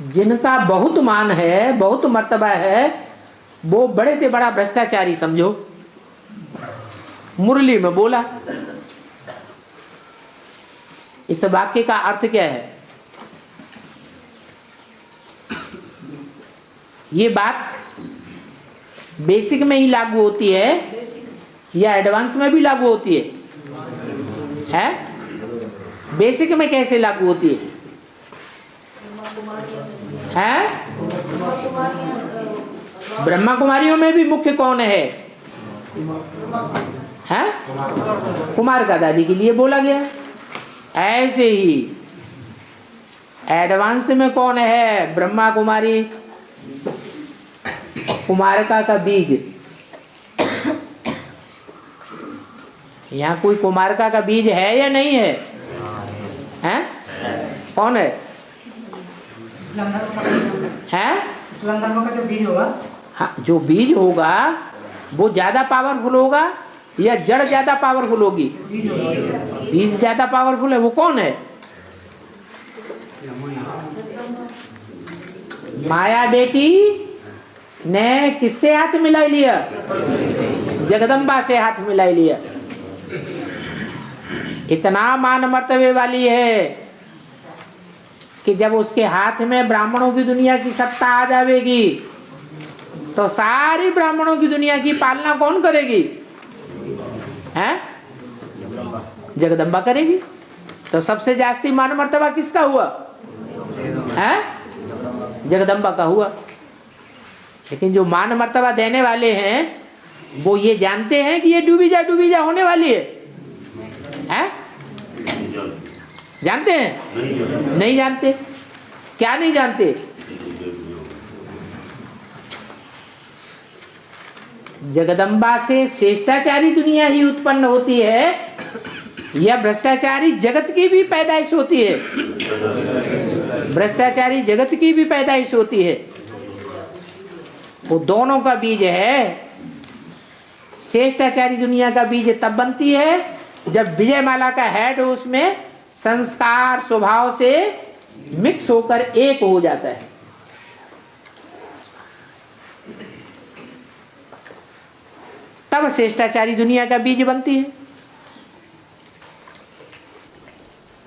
जिनका बहुत मान है, बहुत मर्तबा है, वो बड़े से बड़ा भ्रष्टाचारी समझो। मुरली में बोला। इस वाक्य का अर्थ क्या है? ये बात बेसिक में ही लागू होती है या एडवांस में भी लागू होती है? बेसिक में कैसे लागू होती है? ब्रह्मा कुमारियों में भी मुख्य कौन है? कुमार का दादी के लिए बोला गया। ऐसे ही एडवांस में कौन है? ब्रह्मा कुमारी, कुमारिका का बीज। यहाँ कोई कुमारिका का बीज है या नहीं है? कौन है? इस्लाम धर्म का जो बीज होगा, हाँ, जो बीज होगा वो ज्यादा पावरफुल होगा या जड़ ज्यादा पावरफुल होगी? बीज ज्यादा पावरफुल है। वो कौन है? माया बेटी ने किससे हाथ मिला लिया? जगदम्बा से हाथ मिला लिया। इतना मान मर्तबे वाली है कि जब उसके हाथ में ब्राह्मणों की दुनिया की सत्ता आ जाएगी तो सारी ब्राह्मणों की दुनिया की पालना कौन करेगी? जगदम्बा करेगी। तो सबसे जास्ती मान मर्तबा किसका हुआ? जगदम्बा का हुआ। लेकिन जो मान मर्तबा देने वाले हैं वो ये जानते हैं कि ये डूबी जा होने वाली है? जानते हैं? नहीं जानते। क्या नहीं जानते? जगदम्बा से श्रेष्ठाचारी दुनिया ही उत्पन्न होती है या भ्रष्टाचारी जगत की भी पैदाइश होती है? भ्रष्टाचारी जगत की भी पैदाइश होती है। वो दोनों का बीज है। श्रेष्ठाचारी दुनिया का बीज तब बनती है जब विजयमाला का हेड उसमें संस्कार स्वभाव से मिक्स होकर एक हो जाता है। तब श्रेष्ठाचारी दुनिया का बीज बनती है।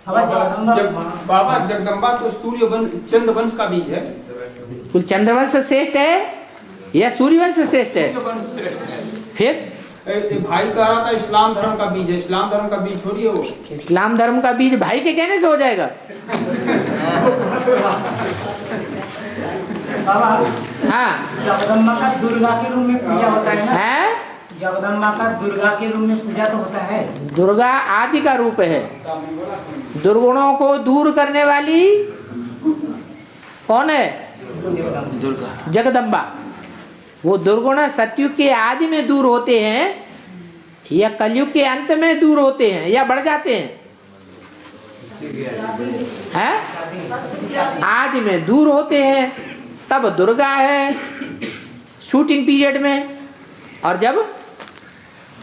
बाबा जगदम्बा तो सूर्य वंश चंद्र वंश का बीज है। कुल चंद्रवंश श्रेष्ठ है या सूर्यवंश श्रेष्ठ है? फिर भाई कह रहा था इस्लाम धर्म का बीज है। इस्लाम धर्म का बीज थोड़ी है वो। इस्लाम धर्म का बीज भाई के कहने से हो जाएगा? हाँ, जगदम्बा का दुर्गा के रूप में पूजा होता है ना? जगदम्बा का दुर्गा के रूप में पूजा तो होता है। दुर्गा आदि का रूप है। दुर्गुणों को दूर करने वाली कौन है? दुर्गा, जगदम्बा। वो दुर्गुण सतयुग के आदि में दूर होते हैं या कलयुग के अंत में दूर होते हैं या बढ़ जाते हैं? आदि में दूर होते हैं तब दुर्गा है शूटिंग पीरियड में, और जब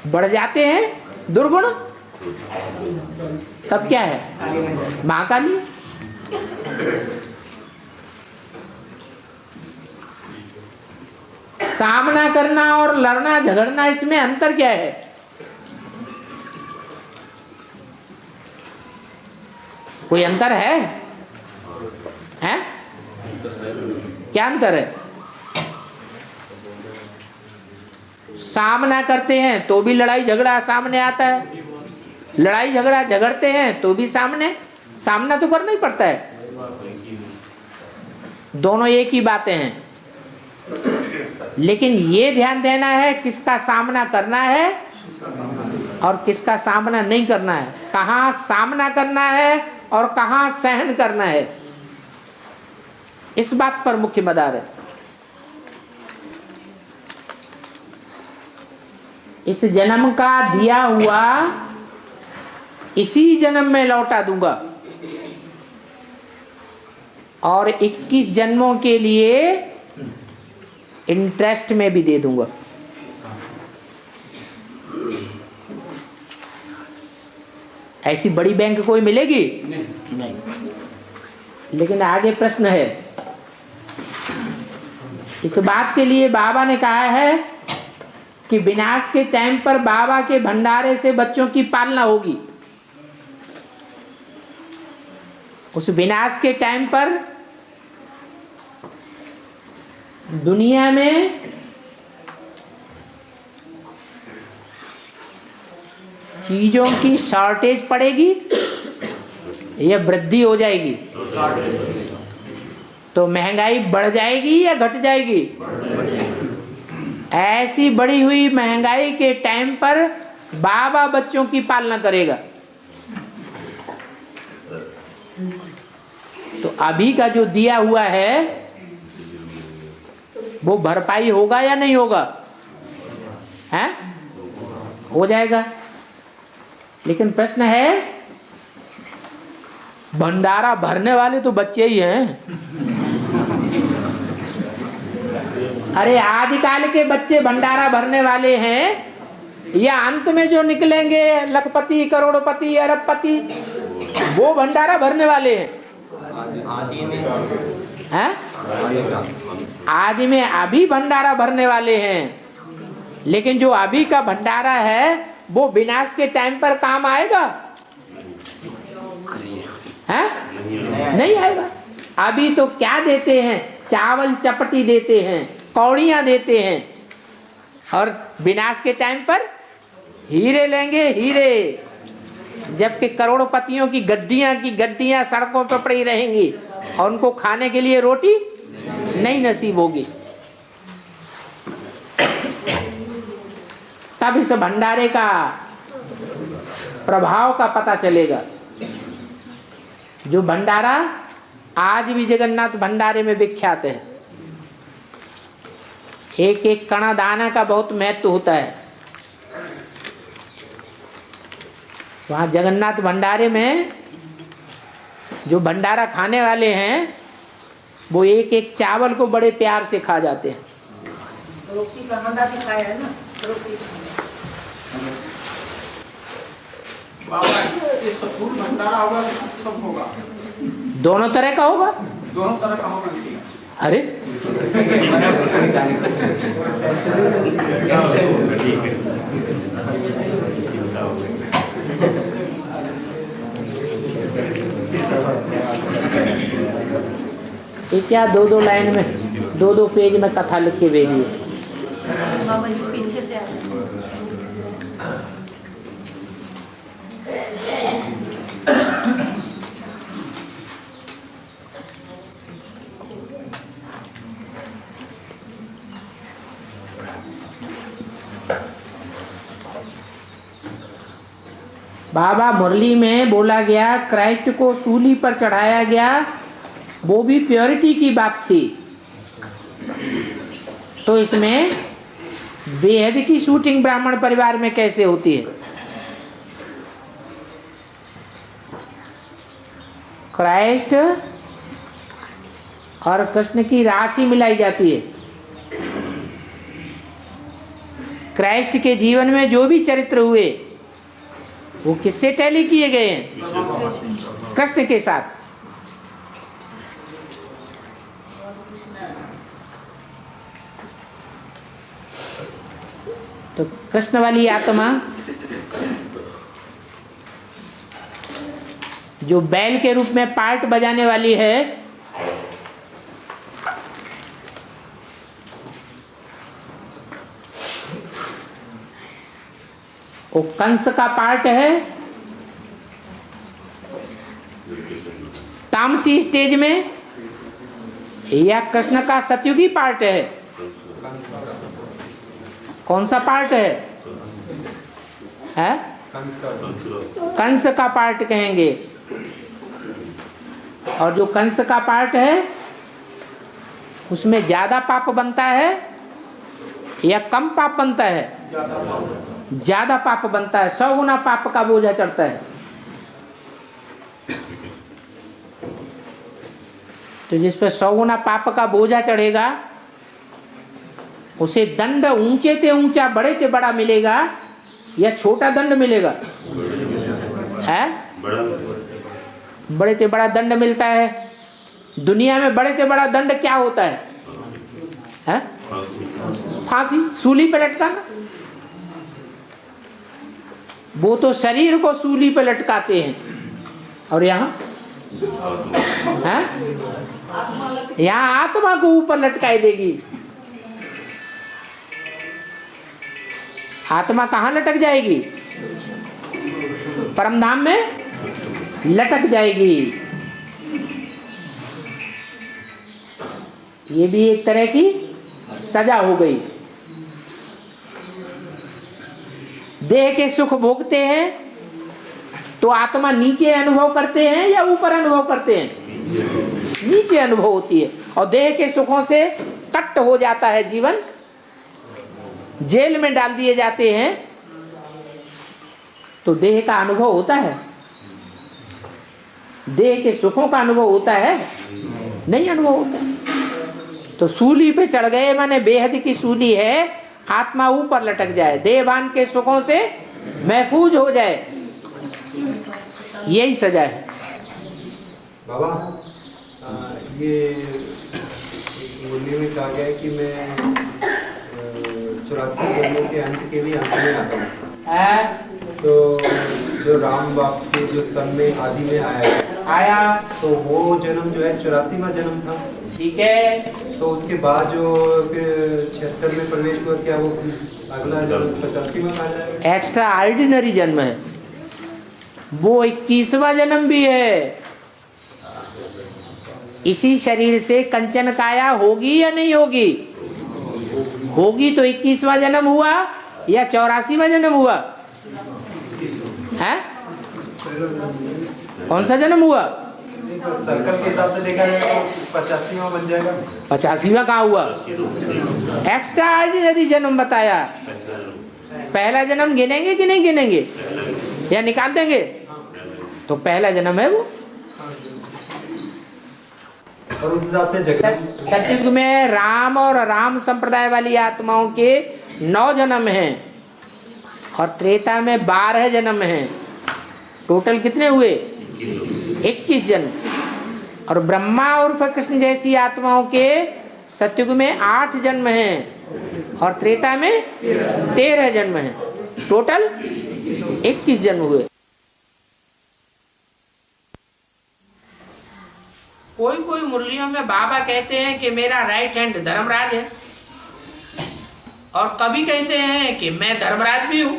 बढ़ जाते हैं दुर्गुण तब क्या है? महाकाली। सामना करना और लड़ना झगड़ना, इसमें अंतर क्या है? कोई अंतर है? क्या अंतर है? सामना करते हैं तो भी लड़ाई झगड़ा सामने आता है, लड़ाई झगड़ा झगड़ते हैं तो भी सामना तो करना ही पड़ता है। दोनों एक ही बातें हैं, लेकिन ये ध्यान देना है किसका सामना करना है और किसका सामना नहीं करना है, कहाँ सामना करना है और कहाँ सहन करना है। इस बात पर मुख्य मदार है। इस जन्म का दिया हुआ इसी जन्म में लौटा दूंगा और 21 जन्मों के लिए इंटरेस्ट में भी दे दूंगा। ऐसी बड़ी बैंक कोई मिलेगी? नहीं। लेकिन आगे प्रश्न है, इस बात के लिए बाबा ने कहा है कि विनाश के टाइम पर बाबा के भंडारे से बच्चों की पालना होगी। उस विनाश के टाइम पर दुनिया में चीजों की शॉर्टेज पड़ेगी या वृद्धि हो जाएगी? तो महंगाई बढ़ जाएगी या घट जाएगी? ऐसी बढ़ी हुई महंगाई के टाइम पर बाबा बच्चों की पालना करेगा। तो अभी का जो दिया हुआ है वो भरपाई होगा या नहीं होगा? हैं? हो जाएगा। लेकिन प्रश्न है, भंडारा भरने वाले तो बच्चे ही हैं। अरे आदिकाल के बच्चे भंडारा भरने वाले हैं या अंत में जो निकलेंगे लखपति, करोड़पति, अरबपति, वो भंडारा भरने वाले हैं? हैं? आदि में अभी भंडारा भरने वाले हैं, लेकिन जो अभी का भंडारा है वो विनाश के टाइम पर काम आएगा? हैं? नहीं आएगा। अभी तो क्या देते हैं? चावल चपटी देते हैं, कौड़ियां देते हैं, और विनाश के टाइम पर हीरे लेंगे, हीरे। जबकि करोड़पतियों की गड्डियां सड़कों पर पड़ी रहेंगी और उनको खाने के लिए रोटी नहीं नसीब होगी। तब इस भंडारे का प्रभाव का पता चलेगा। जो भंडारा आज भी जगन्नाथ भंडारे में विख्यात है। एक एक कणा दाना का बहुत महत्व होता है। वहाँ जगन्नाथ भंडारे में जो भंडारा खाने वाले हैं वो एक एक चावल को बड़े प्यार से खा जाते हैं। रोटी का मंदा भी खाया है ना, रोटी। बाबा ये सब फूल भंडारा होगा, सब होगा, दोनों तरह का होगा। दोनों तरह का होगा। अरे ये क्या दो लाइन में, दो पेज में कथा लिख के भेजिए। बाबा जी पीछे से आ रहे हैं। बाबा मुरली में बोला गया क्राइस्ट को सूली पर चढ़ाया गया, वो भी प्योरिटी की बात थी। तो इसमें बेहद की शूटिंग ब्राह्मण परिवार में कैसे होती है? क्राइस्ट और कृष्ण की राशि मिलाई जाती है। क्राइस्ट के जीवन में जो भी चरित्र हुए वो किससे टैली किए गए हैं? कृष्ण के साथ। तो कृष्ण वाली आत्मा जो बैल के रूप में पार्ट बजाने वाली है, वो कंस का पार्ट है तामसी स्टेज में, या कृष्ण का सतयुगी पार्ट है? कौन सा पार्ट है? कंस का पार्ट कहेंगे। और जो कंस का पार्ट है उसमें ज्यादा पाप बनता है या कम पाप बनता है? ज्यादा पाप बनता है, 100 गुना पाप का बोझा चढ़ता है। तो जिस पर 100 गुना पाप का बोझा चढ़ेगा उसे दंड ऊंचे से ऊंचा, बड़े से बड़ा मिलेगा या छोटा दंड मिलेगा? है बड़े से बड़ा दंड मिलता है। दुनिया में बड़े से बड़ा दंड क्या होता है? है? फांसी, सूली पे लटकाना। वो तो शरीर को सूली पे लटकाते हैं, और यहाँ है? यहाँ आत्मा को ऊपर लटकाई देगी। आत्मा कहाँ लटक जाएगी? परमधाम में लटक जाएगी। ये भी एक तरह की सजा हो गई। देह के सुख भोगते हैं तो आत्मा नीचे अनुभव करते हैं या ऊपर अनुभव करते हैं? नीचे अनुभव होती है। और देह के सुखों से कट हो जाता है जीवन, जेल में डाल दिए जाते हैं, तो देह का अनुभव होता है? देह के सुखों का अनुभव होता है? नहीं अनुभव होता। तो सूली पे चढ़ गए, माने बेहद की सूली है, आत्मा ऊपर लटक जाए, देहभान के सुखों से महफूज हो जाए, यही सजा है। बाबा, ये मुरली में कहा गया है कि मैं 84 जन्मों के अंत के भी अंत में आता हूँ। तो जो राम बाप के जो तन में आदि में आया, तो वो जन्म जो है 84वां जन्म था। ठीक है। तो उसके बाद जो फिर 76 में प्रवेश हुआ, क्या वो अगला जन्म 85वां कहा जाएगा? एक्स्ट्रा ऑर्डिनरी जन्म है वो, 21वां जन्म भी है। इसी शरीर से कंचन काया होगी या नहीं होगी? होगी तो 21वां जन्म हुआ या 84वां जन्म हुआ है? कौन सा जन्म हुआ? सर्कल के हिसाब से देखा जाए तो 85वां बन जाएगा। 85वां कहाँ हुआ? एक्स्ट्रा ऑर्डिनरी जन्म बताया। पहला जन्म गिनेंगे कि नहीं गिनेंगे, या निकाल देंगे? तो पहला जन्म है वो। और उस हिसाब से सतयुग में राम और राम संप्रदाय वाली आत्माओं के 9 जन्म हैं, और त्रेता में 12 जन्म हैं। टोटल कितने हुए? 21 जन्म। और ब्रह्मा और कृष्ण जैसी आत्माओं के सतयुग में 8 जन्म हैं, और त्रेता में 13 जन्म हैं। टोटल 21 जन्म हुए। कोई कोई मुरलियों में बाबा कहते हैं कि मेरा राइट हैंड धर्मराज है, और कभी कहते हैं कि मैं धर्मराज भी हूं।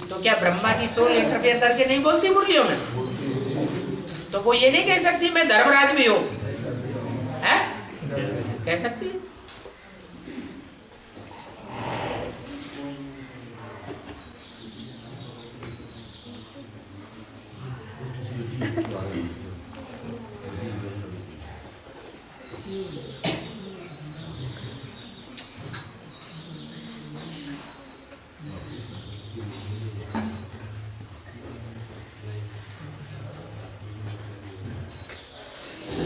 तो क्या ब्रह्मा की सोल इंटरफेयर करके नहीं बोलती मुरलियों में? तो वो ये नहीं कह सकती मैं धर्मराज भी हूं, है? कह सकती है।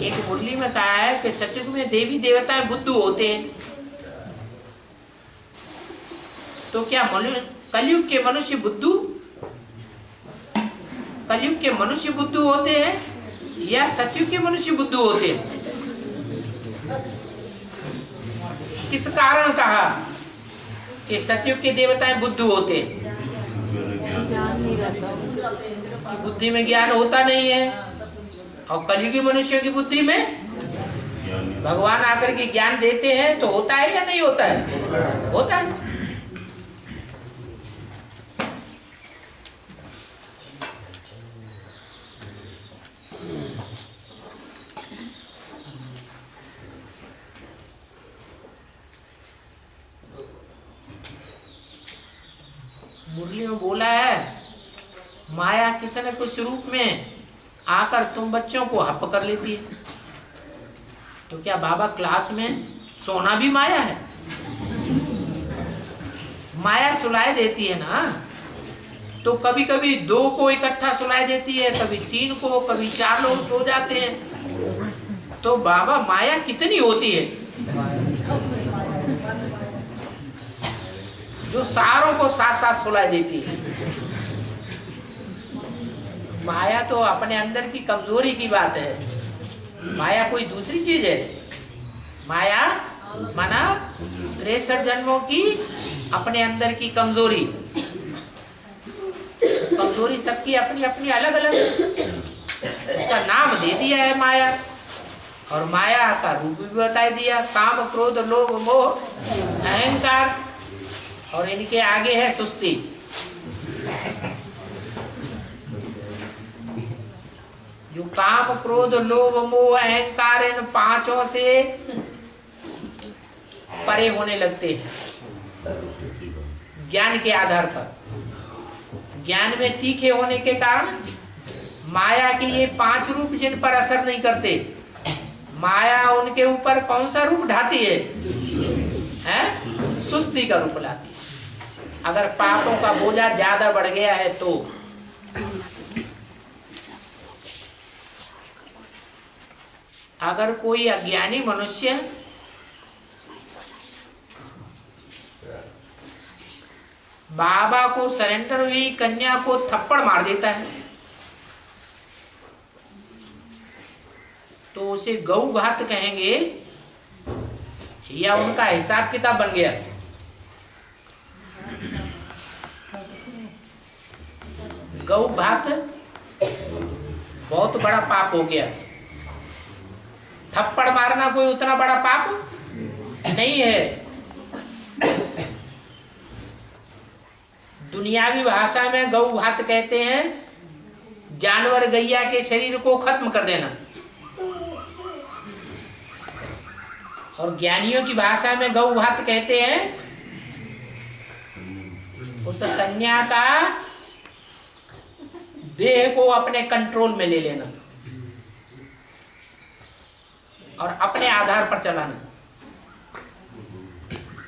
एक मुरली में कहा है कि सतयुग में देवी देवताएं बुद्धू होते हैं। तो क्या कलयुग के मनुष्य बुद्धू, कलयुग के मनुष्य बुद्धू होते हैं या सतयुग के मनुष्य बुद्धू होते हैं? किस कारण कहा कि सतयुग के देवताएं बुद्धू होते हैं? ज्ञान नहीं रहता, कि बुद्धि में ज्ञान होता नहीं है, और कलयुगी मनुष्यों की बुद्धि में भगवान आकर के ज्ञान देते हैं, तो होता है या नहीं होता है? होता है। मुरली में बोला है माया किसी न कुछ रूप में आकर तुम बच्चों को हप कर लेती है। तो क्या बाबा क्लास में सोना भी माया है? माया सुलाए देती है ना, तो कभी कभी 2 को इकट्ठा सुलाए देती है, कभी 3 को, कभी 4 लोग सो जाते हैं। तो बाबा माया कितनी होती है जो सारों को साथ साथ सुलाए देती है? माया तो अपने अंदर की कमजोरी की बात है। माया कोई दूसरी चीज है? माया माना 63 जन्मों की अपने अंदर की कमजोरी। कमजोरी सबकी अपनी अपनी अलग अलग, उसका नाम दे दिया है माया, और माया का रूप भी बता दिया, काम क्रोध लोभ मोह अहंकार, और इनके आगे है सुस्ती। जो काम क्रोध लोभ मोह अहंकार इन पांचों से परे होने लगते हैं ज्ञान के आधार पर। ज्ञान में तीखे होने के कारण माया के ये 5 रूप जिन पर असर नहीं करते, माया उनके ऊपर कौन सा रूप ढाती है? सुस्ती का रूप लाती है। अगर पापों का बोझा ज्यादा बढ़ गया है तो अगर कोई अज्ञानी मनुष्य बाबा को सरेंडर हुई कन्या को थप्पड़ मार देता है तो उसे गौ घात कहेंगे या उनका हिसाब किताब बन गया? गौ घात बहुत बड़ा पाप हो गया। थप्पड़ मारना कोई उतना बड़ा पाप नहीं है। दुनियावी भाषा में गौ घात कहते हैं जानवर गैया के शरीर को खत्म कर देना, और ज्ञानियों की भाषा में गौ घात कहते हैं उस कन्या का देह को अपने कंट्रोल में ले लेना और अपने आधार पर चलाना।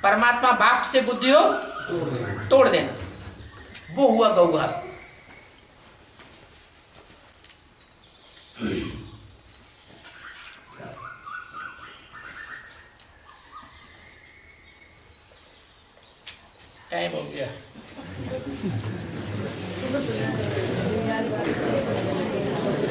परमात्मा बाप से बुद्धियों तोड़ देना, वो हुआ गौघात। टाइम हो गया।